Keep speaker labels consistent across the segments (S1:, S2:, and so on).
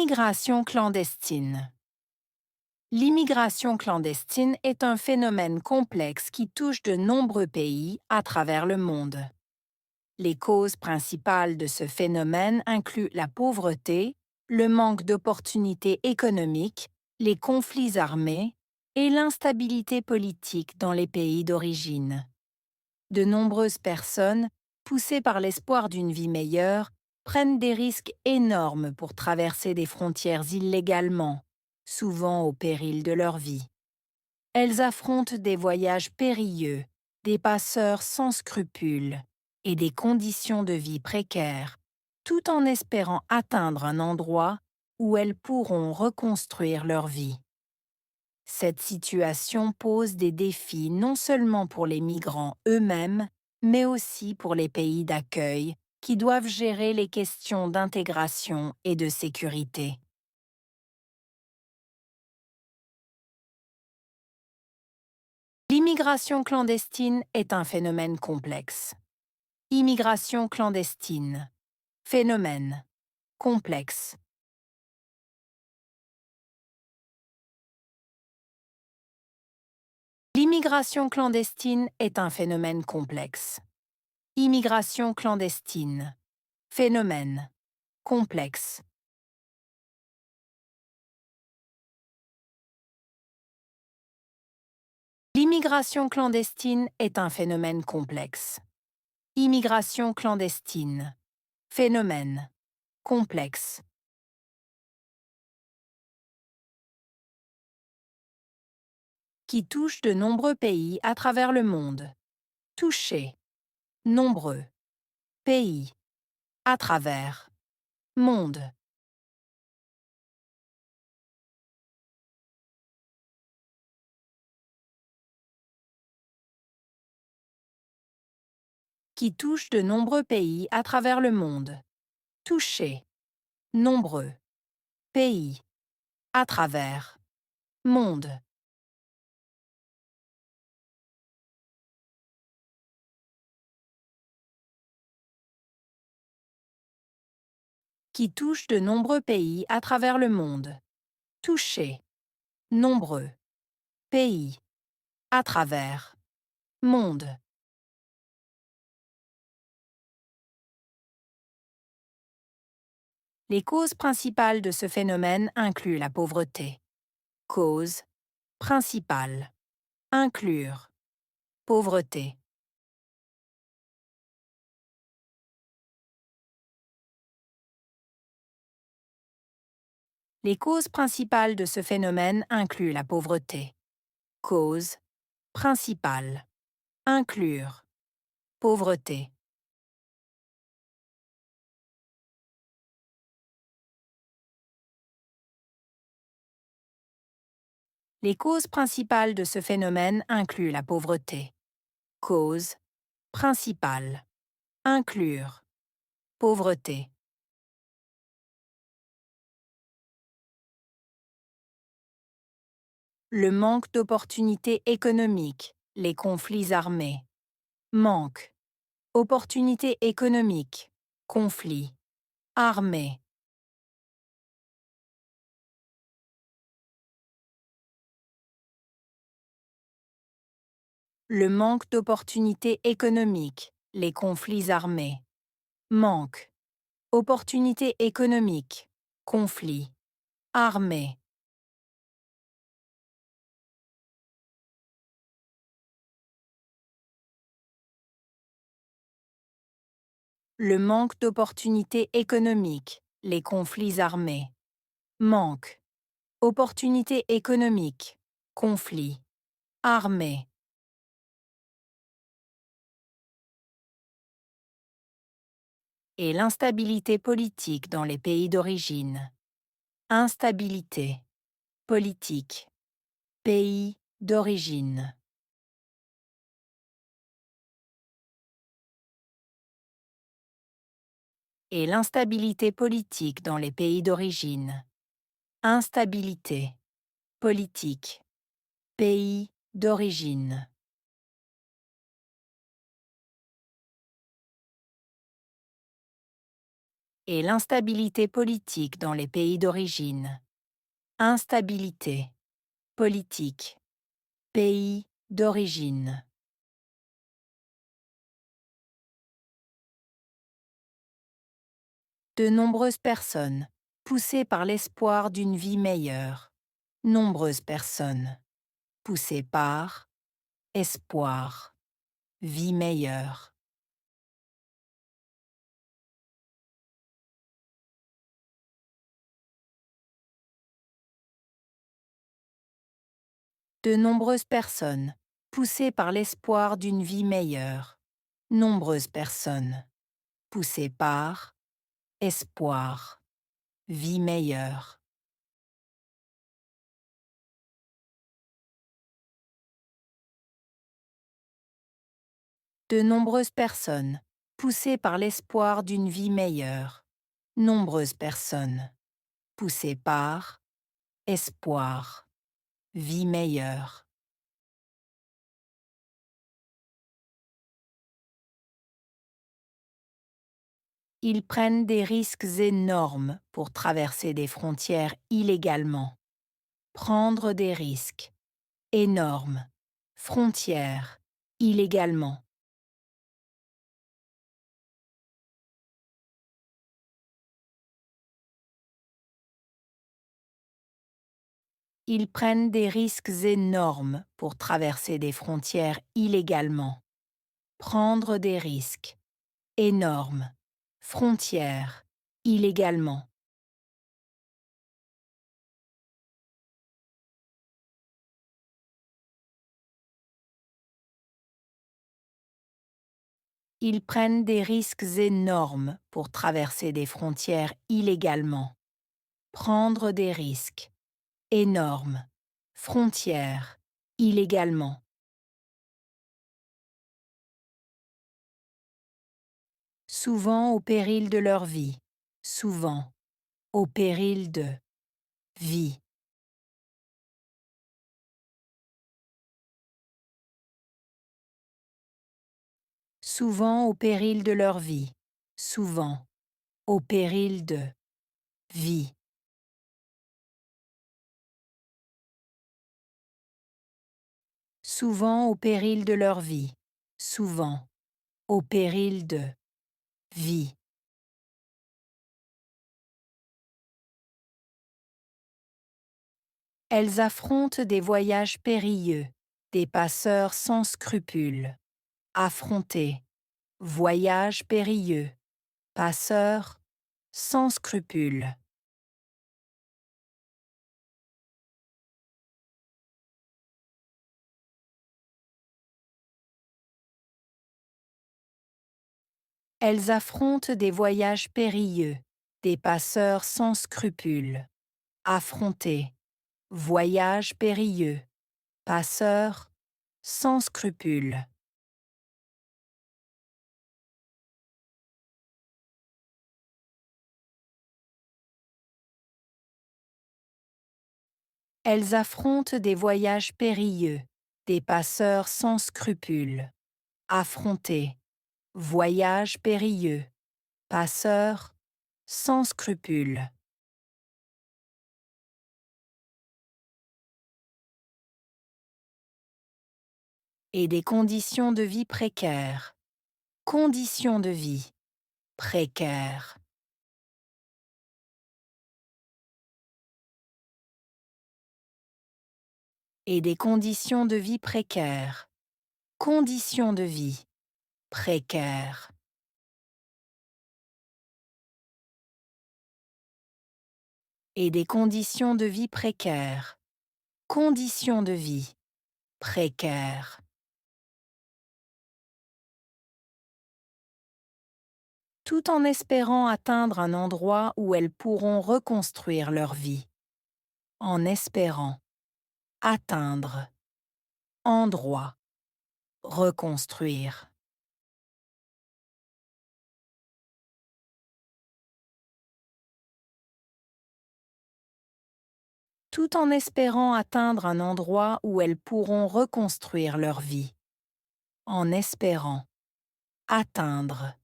S1: L'immigration clandestine. L'immigration clandestine est un phénomène complexe qui touche de nombreux pays à travers le monde. Les causes principales de ce phénomène incluent la pauvreté, le manque d'opportunités économiques, les conflits armés et l'instabilité politique dans les pays d'origine. De nombreuses personnes, poussées par l'espoir d'une vie meilleure, prennent des risques énormes pour traverser des frontières illégalement, souvent au péril de leur vie. Elles affrontent des voyages périlleux, des passeurs sans scrupules et des conditions de vie précaires, tout en espérant atteindre un endroit où elles pourront reconstruire leur vie. Cette situation pose des défis non seulement pour les migrants eux-mêmes, mais aussi pour les pays d'accueil, qui doivent gérer les questions d'intégration et de sécurité. L'immigration clandestine est un phénomène complexe. Immigration clandestine. Phénomène. Complexe. L'immigration clandestine est un phénomène complexe. Immigration clandestine. Phénomène. Complexe. L'immigration clandestine est un phénomène complexe. Immigration clandestine. Phénomène. Complexe. Qui touche de nombreux pays à travers le monde. Toucher. Nombreux. Pays. À travers. Monde. Qui touche de nombreux pays à travers le monde. Toucher. Nombreux. Pays. À travers. Monde. Qui touche de nombreux pays à travers le monde. Toucher. Nombreux. Pays. À travers. Monde. Les causes principales de ce phénomène incluent la pauvreté. Cause. Principale. Inclure. Pauvreté. Les causes principales de ce phénomène incluent la pauvreté. Cause. Principale. Inclure. Pauvreté. Les causes principales de ce phénomène incluent la pauvreté. Cause. Principale. Inclure. Pauvreté. Le manque d'opportunités économiques, les conflits armés. Manque. Opportunités économiques. Conflits. Armés. Le manque d'opportunités économiques, les conflits armés. Manque. Opportunités économiques. Conflits. Armés. Le manque d'opportunités économiques, les conflits armés. Manque. Opportunités économiques. Conflits. Armés. Et l'instabilité politique dans les pays d'origine. Instabilité. Politique. Pays d'origine. Et l'instabilité politique dans les pays d'origine. Instabilité. Politique. Pays d'origine. et l'instabilité politique dans les pays d'origine. Instabilité, politique, pays d'origine. De nombreuses personnes, poussées par l'espoir d'une vie meilleure. Nombreuses personnes, poussées par espoir, vie meilleure. De nombreuses personnes, poussées par l'espoir d'une vie meilleure. Nombreuses personnes, poussées par espoir, vie meilleure. De nombreuses personnes, poussées par l'espoir d'une vie meilleure. Nombreuses personnes, poussées par espoir, vie meilleure. Ils prennent des risques énormes pour traverser des frontières illégalement. Prendre des risques énormes. Frontières illégalement. Ils prennent des risques énormes pour traverser des frontières illégalement. Prendre des risques énormes. Frontières illégalement. Ils prennent des risques énormes pour traverser des frontières illégalement. Prendre des risques énormes. Frontières illégalement. Souvent au péril de leur vie. Souvent au péril de vie. Souvent au péril de leur vie. Souvent au péril de vie. Souvent au péril de leur vie. Souvent au péril de vie. Elles affrontent des voyages périlleux, des passeurs sans scrupules. Affronter, voyage périlleux, passeurs sans scrupules. Elles affrontent des voyages périlleux, des passeurs sans scrupules. Affronter, voyage périlleux, passeurs sans scrupules. Elles affrontent des voyages périlleux, des passeurs sans scrupules. Affronter, voyage périlleux, passeurs sans scrupules. Et des conditions de vie précaires. Conditions de vie précaires. Et des conditions de vie précaires. Conditions de vie précaires. Et des conditions de vie précaires. Conditions de vie précaires. Tout en espérant atteindre un endroit où elles pourront reconstruire leur vie. En espérant atteindre endroit, reconstruire. Tout en espérant atteindre un endroit où elles pourront reconstruire leur vie. En espérant atteindre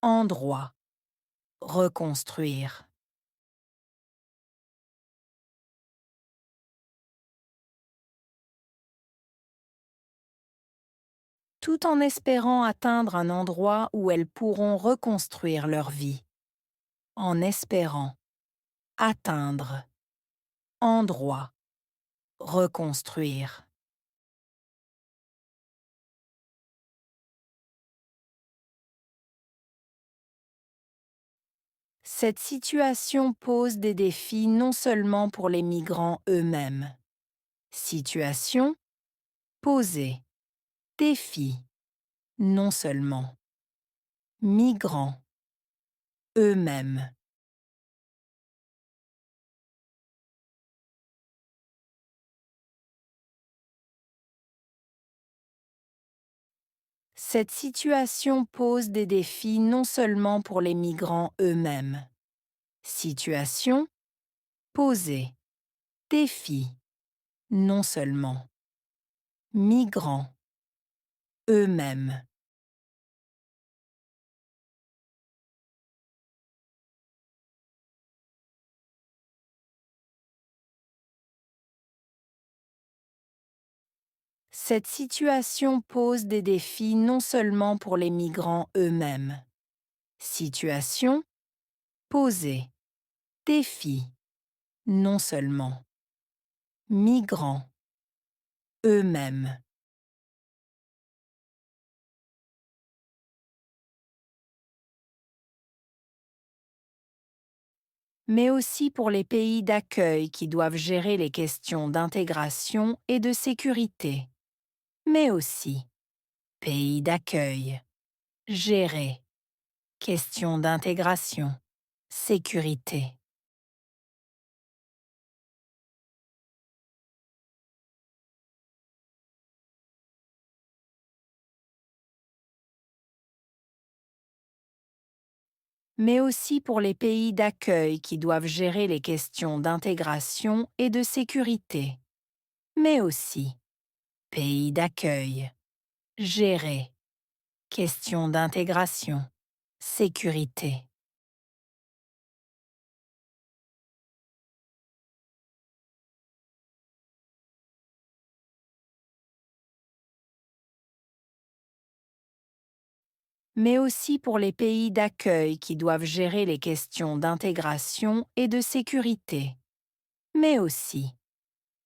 S1: endroit, reconstruire. Tout en espérant atteindre un endroit où elles pourront reconstruire leur vie. En espérant atteindre, endroit, reconstruire. Cette situation pose des défis non seulement pour les migrants eux-mêmes. Situation posée. Défi. Non seulement. Migrants eux-mêmes. Cette situation pose des défis non seulement pour les migrants eux-mêmes. Situation posée. Défi. Non seulement. Migrants eux-mêmes. Cette situation pose des défis non seulement pour les migrants eux-mêmes. Situation posée. Défi. Non seulement. Migrants eux-mêmes. Mais aussi pour les pays d'accueil qui doivent gérer les questions d'intégration et de sécurité. Mais aussi, pays d'accueil, gérer, questions d'intégration, sécurité. Mais aussi pour les pays d'accueil qui doivent gérer les questions d'intégration et de sécurité. Mais aussi, pays d'accueil, gérer, questions d'intégration, sécurité. Mais aussi pour les pays d'accueil qui doivent gérer les questions d'intégration et de sécurité. Mais aussi,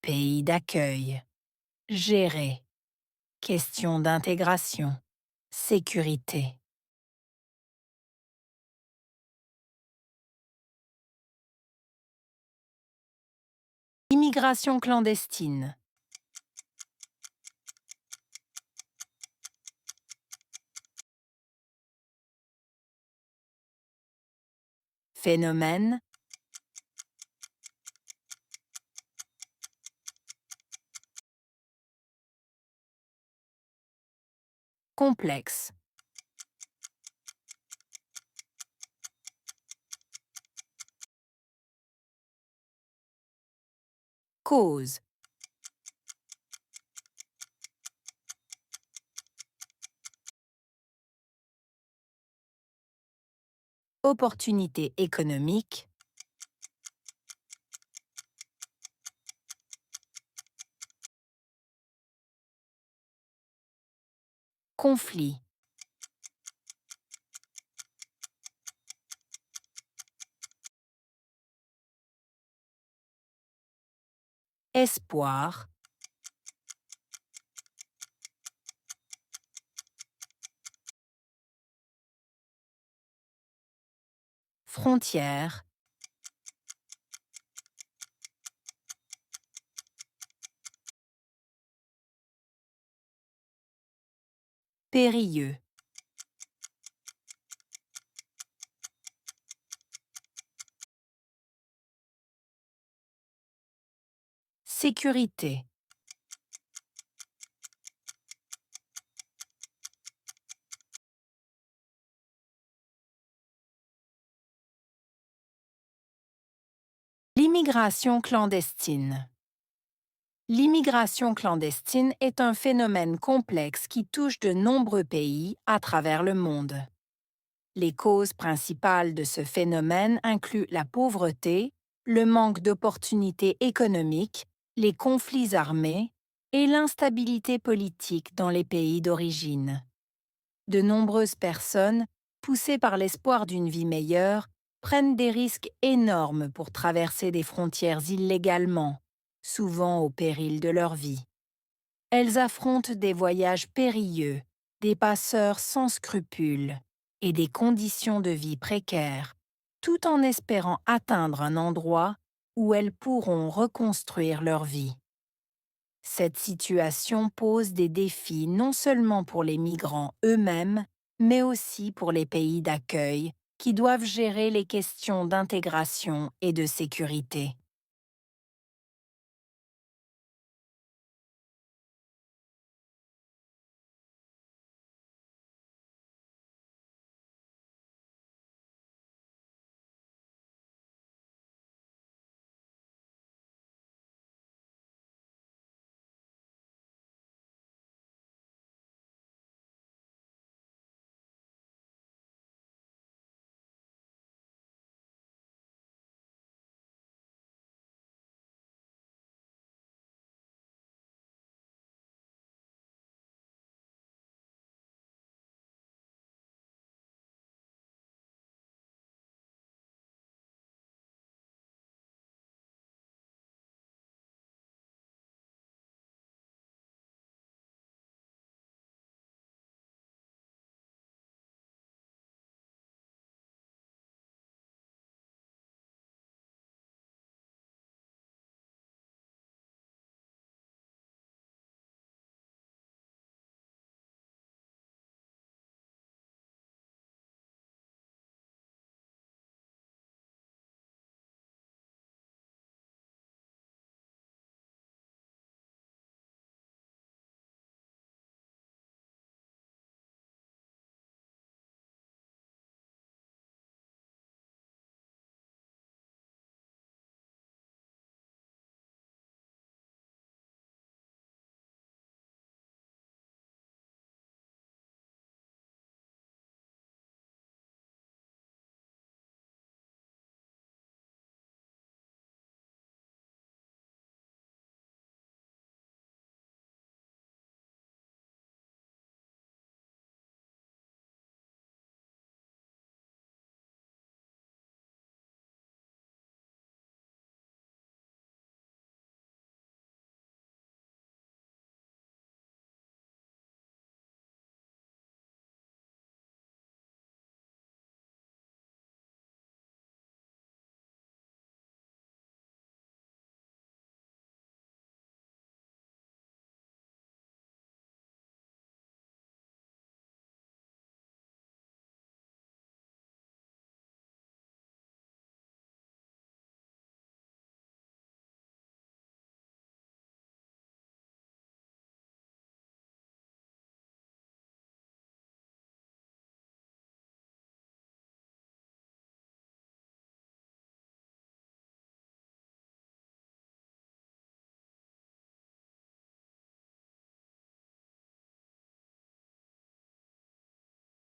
S1: pays d'accueil, gérer, questions d'intégration, sécurité. Immigration clandestine. Phénomène, complexe. Cause, opportunité économique, conflit, espoir, frontière, périlleux. Sécurité. L'immigration clandestine. L'immigration clandestine est un phénomène complexe qui touche de nombreux pays à travers le monde. Les causes principales de ce phénomène incluent la pauvreté, le manque d'opportunités économiques, les conflits armés et l'instabilité politique dans les pays d'origine. De nombreuses personnes, poussées par l'espoir d'une vie meilleure, prennent des risques énormes pour traverser des frontières illégalement, souvent au péril de leur vie. Elles affrontent des voyages périlleux, des passeurs sans scrupules et des conditions de vie précaires, tout en espérant atteindre un endroit où elles pourront reconstruire leur vie. Cette situation pose des défis non seulement pour les migrants eux-mêmes, mais aussi pour les pays d'accueil, qui doivent gérer les questions d'intégration et de sécurité.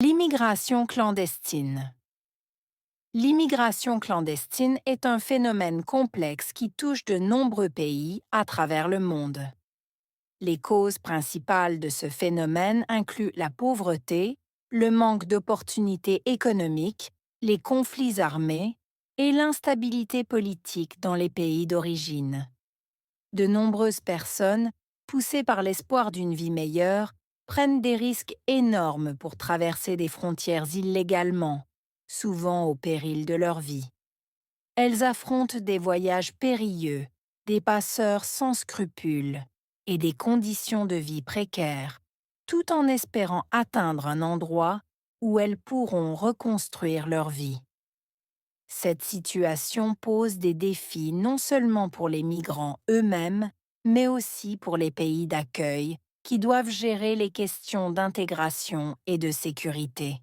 S1: L'immigration clandestine. L'immigration clandestine est un phénomène complexe qui touche de nombreux pays à travers le monde. Les causes principales de ce phénomène incluent la pauvreté, le manque d'opportunités économiques, les conflits armés et l'instabilité politique dans les pays d'origine. De nombreuses personnes, poussées par l'espoir d'une vie meilleure, prennent des risques énormes pour traverser des frontières illégalement, souvent au péril de leur vie. Elles affrontent des voyages périlleux, des passeurs sans scrupules et des conditions de vie précaires, tout en espérant atteindre un endroit où elles pourront reconstruire leur vie. Cette situation pose des défis non seulement pour les migrants eux-mêmes, mais aussi pour les pays d'accueil, qui doivent gérer les questions d'intégration et de sécurité.